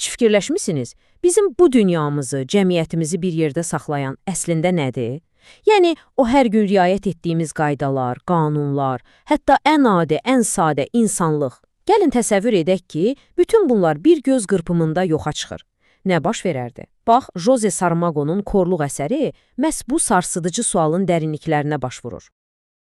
Heç fikirləşmisiniz, bizim bu dünyamızı, cəmiyyətimizi bir yerdə saxlayan əslində nədir? Yəni, o hər gün riayət etdiyimiz qaydalar, qanunlar, hətta ən adi, ən sadə insanlıq. Gəlin təsəvvür edək ki, bütün bunlar bir göz qırpımında yoxa çıxır. Nə baş verərdi? Bax, Jose Saramago'nun Korluq əsəri məhz bu sarsıdıcı sualın dərinliklərinə baş vurur.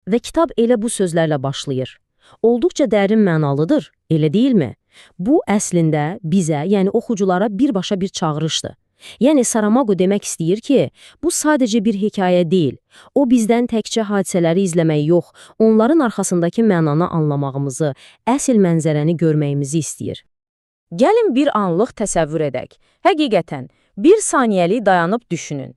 Və kitab elə bu sözlərlə başlayır. Olduqca dərin mənalıdır, elə deyilmi? Bu, əslində bizə, yəni oxuculara birbaşa bir çağırışdır. Yəni, Saramago demək istəyir ki, bu sadəcə bir hekayə deyil. O, bizdən təkcə hadisələri izləmək yox, onların arxasındakı mənanı anlamağımızı, əsl mənzərəni görməyimizi istəyir. Gəlin bir anlıq təsəvvür edək. Həqiqətən, bir saniyəlik dayanıb düşünün.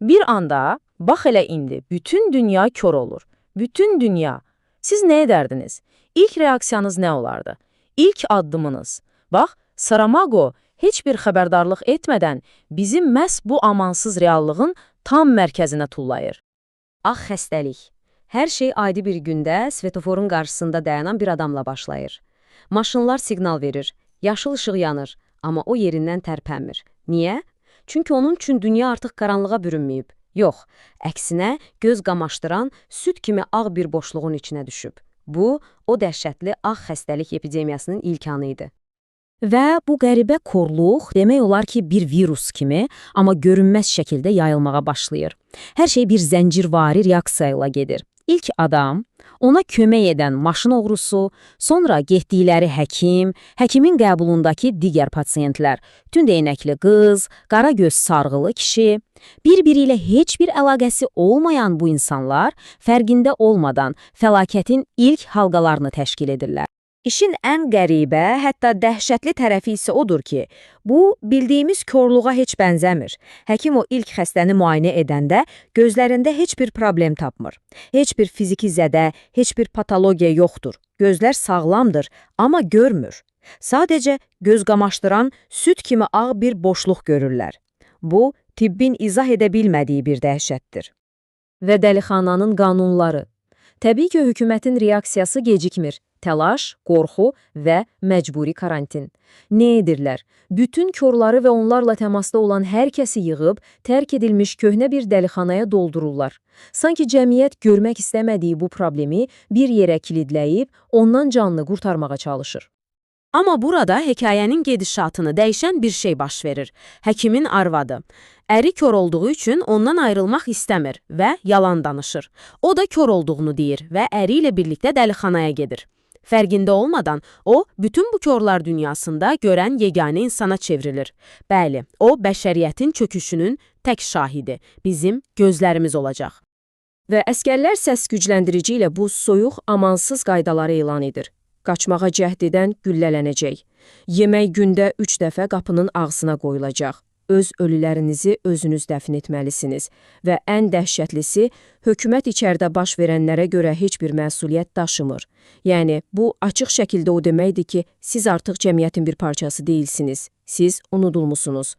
Bir anda, bax elə indi, bütün dünya kör olur. Bütün dünya. Siz nə edərdiniz? İlk reaksiyanız nə olardı? İlk addımınız. Bax, Saramago heç bir xəbərdarlıq etmədən bizi məhz bu amansız reallığın tam mərkəzinə tullayır. Ağ xəstəlik. Hər şey adi bir gündə svetoforun qarşısında dayanan bir adamla başlayır. Maşınlar siqnal verir, yaşıl işıq yanır, amma o yerindən tərpənmir. Niyə? Çünki onun üçün dünya artıq qaranlığa bürünməyib. Yox, əksinə göz qamaşdıran süd kimi ağ bir boşluğun içinə düşüb. Bu, o dəhşətli ağ xəstəlik epidemiyasının ilk anı idi. Və bu qəribə korluq demək olar ki, bir virus kimi, amma görünməz şəkildə yayılmağa başlayır. Hər şey bir zəncirvari reaksiya ilə gedir. İlk adam, ona kömək edən maşın oğrusu, sonra getdikləri həkim, həkimin qəbulundakı digər pasiyentlər, tünd eynəkli qız, qara göz sarğılı kişi, bir-biri ilə heç bir əlaqəsi olmayan bu insanlar fərqində olmadan fəlakətin ilk halqalarını təşkil edirlər. İşin ən qəribə, hətta dəhşətli tərəfi isə odur ki, bu, bildiyimiz korluğa heç bənzəmir. Həkim o ilk xəstəni müayinə edəndə gözlərində heç bir problem tapmır. Heç bir fiziki zədə, heç bir patologiya yoxdur. Gözlər sağlamdır, amma görmür. Sadəcə göz qamaşdıran süd kimi ağ bir boşluq görürlər. Bu, tibbin izah edə bilmədiyi bir dəhşətdir. Və dəlixananın qanunları. Təbii ki, hökumətin reaksiyası gecikmir. Təlaş, qorxu və məcburi karantin. Nə edirlər? Bütün körləri və onlarla təmasda olan hər kəsi yığıb, tərk edilmiş köhnə bir dəlixanaya doldururlar. Sanki cəmiyyət görmək istəmədiyi bu problemi bir yerə kilidləyib, ondan canını qurtarmağa çalışır. Amma burada hekayənin gedişatını dəyişən bir şey baş verir. Həkimin arvadı. Əri kör olduğu üçün ondan ayrılmaq istəmir və yalan danışır. O da kör olduğunu deyir və əri ilə birlikdə dəlixanaya gedir. Fərqində olmadan o, bütün bu körlər dünyasında görən yeganə insana çevrilir. Bəli, o, bəşəriyyətin çöküşünün tək şahidi, bizim gözlərimiz olacaq. Və əskərlər səs gücləndirici ilə bu soyuq, amansız qaydaları elan edir. Qaçmağa cəhd edən güllələnəcək. Yemək gündə 3 dəfə qapının ağzına qoyulacaq. Öz ölülərinizi özünüz dəfn etməlisiniz. Və ən dəhşətlisi, hökumət içəridə baş verənlərə görə heç bir məsuliyyət daşımır. Yəni, bu açıq şəkildə o deməkdir ki, siz artıq cəmiyyətin bir parçası deyilsiniz. Siz unudulmusunuz.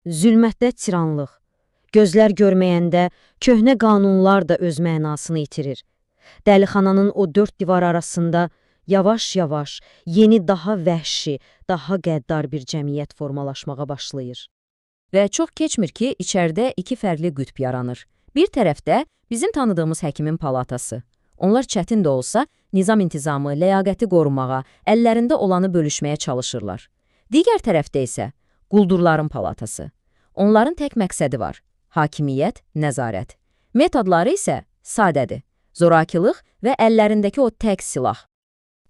Zülmətdə tiranlıq. Gözlər görməyəndə köhnə qanunlar da öz mənasını itirir. Dəlixananın o 4 divar arasında yavaş-yavaş yeni daha vəhşi, daha qəddar bir cəmiyyət formalaşmağa başlayır. Və çox keçmir ki, içəridə 2 fərqli qütb yaranır. Bir tərəfdə bizim tanıdığımız həkimin palatası. Onlar çətin də olsa, nizam-intizamı, ləyaqəti qorumağa, əllərində olanı bölüşməyə çalışırlar. Digər tərəfdə isə quldurların palatası. Onların tək məqsədi var: hakimiyyət, nəzarət. Metodları isə sadədir: zorakılıq və əllərindəki o tək silah.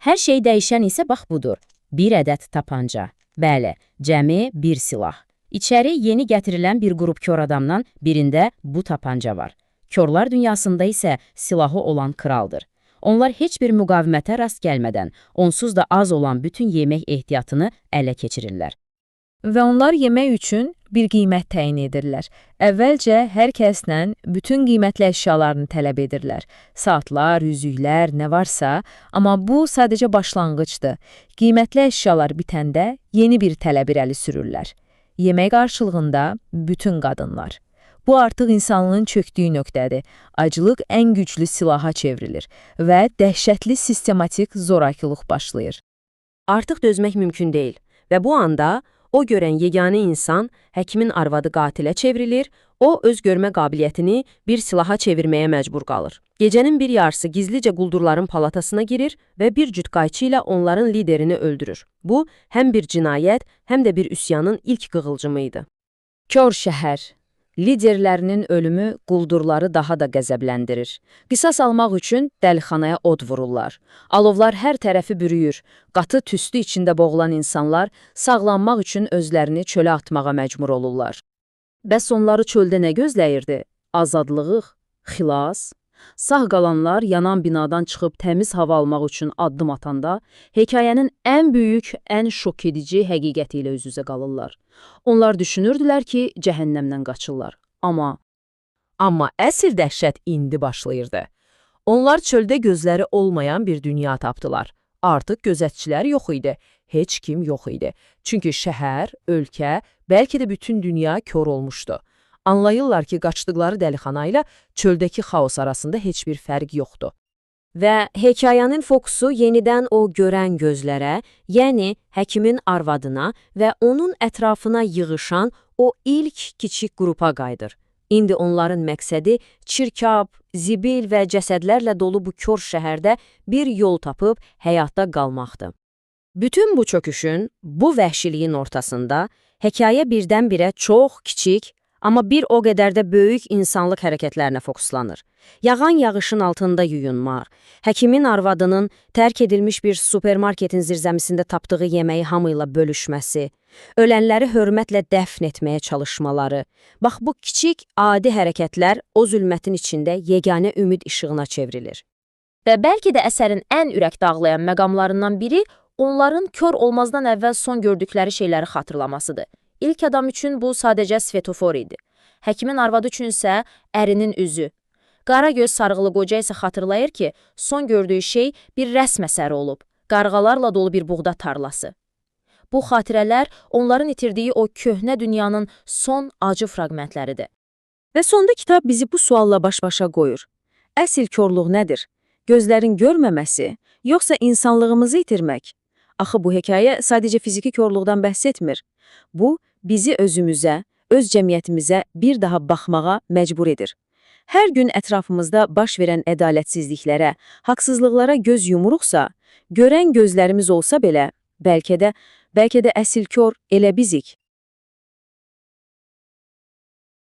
Hər şey dəyişən isə bax budur: bir ədəd tapanca. Bəli, cəmi bir silah. İçəri yeni gətirilən bir qrup kör adamdan birində bu tapanca var. Körlər dünyasında isə silahı olan kraldır. Onlar heç bir müqavimətə rast gəlmədən, onsuz da az olan bütün yemək ehtiyatını ələ keçirirlər. Və onlar yemək üçün bir qiymət təyin edirlər. Əvvəlcə hər kəsdən bütün qiymətli əşyalarını tələb edirlər. Saatlar, üzüklər, nə varsa, amma bu sadəcə başlanğıcdır. Qiymətli əşyalar bitəndə yeni bir tələb irəli sürürlər. Yemək qarşılığında bütün qadınlar. Bu artıq insanlığın çöktüyü nöqtədir. Aclıq ən güclü silaha çevrilir və dəhşətli sistematik zorakılıq başlayır. Artıq dözmək mümkün deyil və bu anda O görən yeganə insan həkimin arvadı qatilə çevrilir, o öz görmə qabiliyyətini bir silaha çevirməyə məcbur qalır. Gecənin bir yarısı gizlicə quldurların palatasına girir və bir cüt qayçı ilə onların liderini öldürür. Bu, həm bir cinayət, həm də bir üsyanın ilk qığılcımı idi. Kör şəhər. Liderlərinin ölümü quldurları daha da qəzəbləndirir. Qisas almaq üçün dəlixanaya od vururlar. Alovlar hər tərəfi bürüyür. Qatı tüstü içində boğulan insanlar sağlanmaq üçün özlərini çölə atmağa məcbur olurlar. Bəs onları çöldə nə gözləyirdi? Azadlıq, xilas. Sağ qalanlar yanan binadan çıxıb təmiz hava almaq üçün addım atanda, hekayənin ən böyük, ən şok edici həqiqəti ilə üz-üzə qalırlar. Onlar düşünürdülər ki, cəhənnəmdən qaçırlar. Amma əsl dəhşət indi başlayırdı. Onlar çöldə gözləri olmayan bir dünya tapdılar. Artıq gözətçilər yox idi, heç kim yox idi. Çünki şəhər, ölkə, bəlkə də bütün dünya kör olmuşdu. Anlayırlar ki, qaçdıqları dəlixana ilə çöldəki xaos arasında heç bir fərq yoxdur. Və hekayənin fokusu yenidən o görən gözlərə, yəni həkimin arvadına və onun ətrafına yığışan o ilk kiçik qrupa qayıdır. İndi onların məqsədi çirkab, zibil və cəsədlərlə dolu bu kör şəhərdə bir yol tapıb həyatda qalmaqdır. Bütün bu çöküşün, bu vəhşiliyin ortasında hekayə birdən-birə çox kiçik, amma bir o qədər də böyük insanlıq hərəkətlərinə fokuslanır. Yağan yağışın altında yuyunmaq, həkimin arvadının tərk edilmiş bir supermarketin zirzəmisində tapdığı yeməyi hamı ilə bölüşməsi, ölənləri hörmətlə dəfn etməyə çalışmaları. Bax, bu kiçik, adi hərəkətlər o zülmətin içində yeganə ümid işığına çevrilir. Və bəlkə də əsərin ən ürək dağlayan məqamlarından biri onların kör olmazdan əvvəl son gördükləri şeyləri xatırlamasıdır. İlk adam üçün bu sadəcə svetofor idi. Həkimin arvadı üçün isə ərinin üzü. Qara göz sarğılı qoca isə xatırlayır ki, son gördüyü şey bir rəsm əsəri olub, qarğalarla dolu bir buğda tarlası. Bu xatirələr onların itirdiyi o köhnə dünyanın son acı fraqmentləridir. Və sonda kitab bizi bu sualla baş-başa qoyur. Əsl körlük nədir? Gözlərin görməməsi, yoxsa insanlığımızı itirmək? Axı bu hekayə sadəcə fiziki körlükdən bəhs etmir. Bu, bizi özümüzə, öz cəmiyyətimizə bir daha baxmağa məcbur edir. Hər gün ətrafımızda baş verən ədalətsizliklərə, haqsızlıqlara göz yumuruqsa, görən gözlərimiz olsa belə, bəlkə də əsl kör elə bizik.